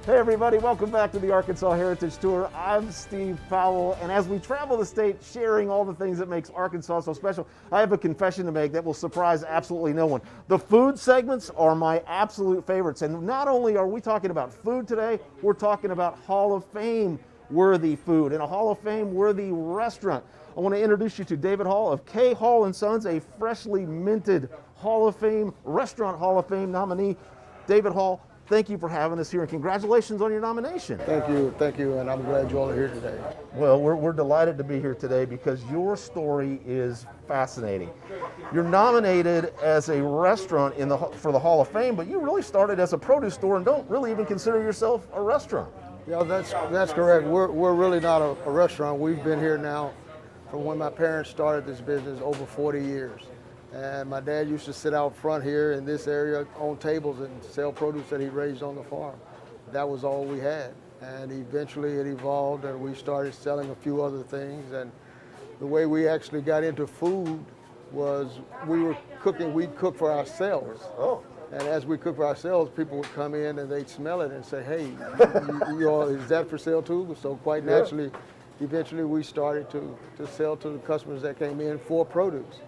Hey everybody, welcome back to the Arkansas Heritage Tour. I'm Steve Powell, and as we travel the state sharing all the things that makes Arkansas so special, I have a confession to make that will surprise absolutely no one. The food segments are my absolute favorites, and not only are we talking about food today, we're talking about Hall of Fame worthy food and a Hall of Fame worthy restaurant. I want to introduce you to David Hall of K. Hall & Sons, a freshly minted Hall of Fame, Restaurant Hall of Fame nominee. David Hall, thank you for having us here, and congratulations on your nomination. Thank you, and I'm glad you all are here today. Well, we're delighted to be here today because your story is fascinating. You're nominated as a restaurant for the Hall of Fame, but you really started as a produce store and don't really even consider yourself a restaurant. Yeah, that's correct. We're really not a restaurant. We've been here now from when my parents started this business over 40 years. And my dad used to sit out front here in this area on tables and sell produce that he raised on the farm. That was all we had. And eventually it evolved and we started selling a few other things. And the way we actually got into food was we'd cook for ourselves. Oh. And as we cook for ourselves, people would come in and they'd smell it and say, hey, you all, is that for sale too? So quite naturally, eventually we started to sell to the customers that came in for produce.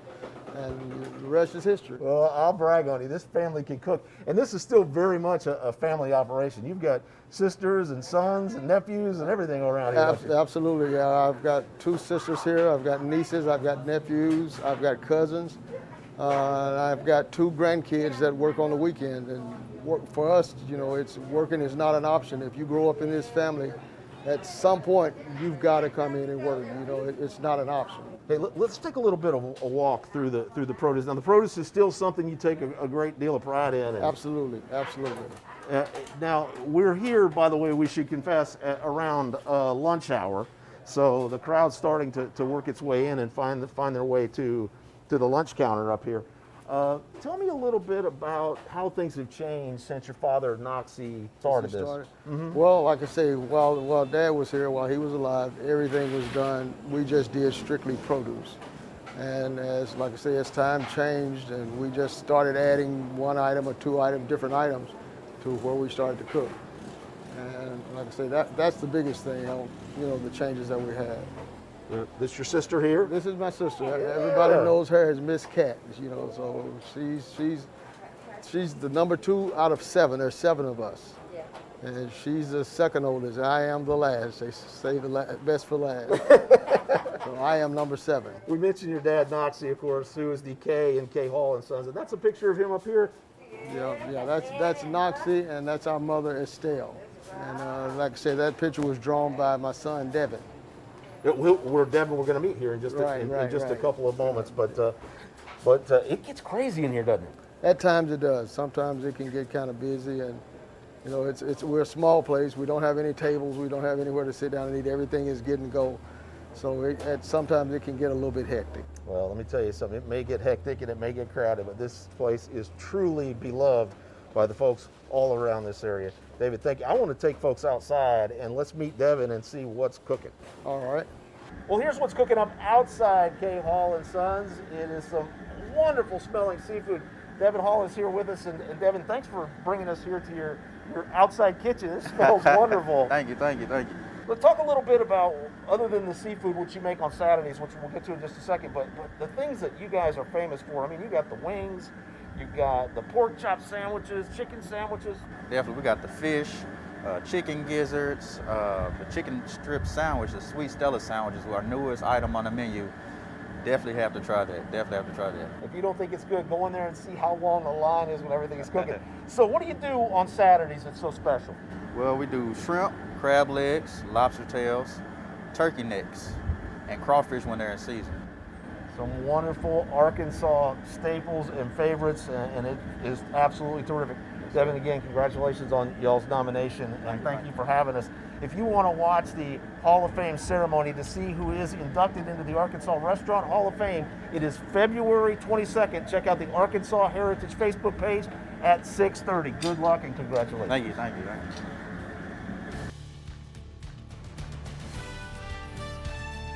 And the rest is history. Well, I'll brag on you. This family can cook. And this is still very much a family operation. You've got sisters and sons and nephews and everything around here. Absolutely, yeah. I've got 2 sisters here. I've got nieces. I've got nephews. I've got cousins. I've got 2 grandkids that work on the weekend. And for us, working is not an option. If you grow up in this family, at some point, you've got to come in and work. It's not an option. Hey, let's take a little bit of a walk through the produce. Now, the produce is still something you take a great deal of pride in. Absolutely. Now, we're here, by the way, we should confess, around lunch hour. So the crowd's starting to work its way in and find their way to the lunch counter up here. Tell me a little bit about how things have changed since your father, Noxie, started this. Mm-hmm. Well, like I say, while Dad was here, while he was alive, everything was done. We just did strictly produce. And as time changed and we just started adding 1 item or 2 different items to where we started to cook. And like I say, that's the biggest thing, the changes that we had. This your sister here? This is my sister. Yeah. Everybody knows her as Miss Cat, so she's the number 2 out of 7. There's 7 of us. Yeah. And she's the second oldest. I am the last. They say the best for last. So I am number 7. We mentioned your dad, Noxie, of course, who is the K in K. Hall & Sons, and that's a picture of him up here? Yeah, that's Noxie, and that's our mother, Estelle. And like I said, that picture was drawn by my son, Devin. We're going to meet here in just a couple of moments, but it gets crazy in here, doesn't it? At times it does. Sometimes it can get kind of busy, and we're a small place. We don't have any tables. We don't have anywhere to sit down and eat. Everything is get and go. So sometimes it can get a little bit hectic. Well, let me tell you something. It may get hectic and it may get crowded, but this place is truly beloved by the folks all around this area. David, thank you. I want to take folks outside and let's meet Devin and see what's cooking. All right. Well, here's what's cooking up outside K. Hall & Sons. It is some wonderful smelling seafood. Devin Hall is here with us, and Devin, thanks for bringing us here to your outside kitchen. It smells wonderful. Thank you. Let's talk a little bit about, other than the seafood, which you make on Saturdays, which we'll get to in just a second, but the things that you guys are famous for. I mean, you got the wings, you got the pork chop sandwiches, chicken sandwiches. Definitely, we got the fish, chicken gizzards, the chicken strip sandwich, the sweet Stella sandwiches, our newest item on the menu. Definitely have to try that. If you don't think it's good, go in there and see how long the line is when everything is cooking. So what do you do on Saturdays that's so special? Well, we do shrimp, crab legs, lobster tails, turkey necks, and crawfish when they're in season. Some wonderful Arkansas staples and favorites, and it is absolutely terrific. Devin, again, congratulations on y'all's nomination, and thank you for having us. If you want to watch the Hall of Fame ceremony to see who is inducted into the Arkansas Restaurant Hall of Fame, it is February 22nd. Check out the Arkansas Heritage Facebook page at 6:30. Good luck and congratulations. Thank you.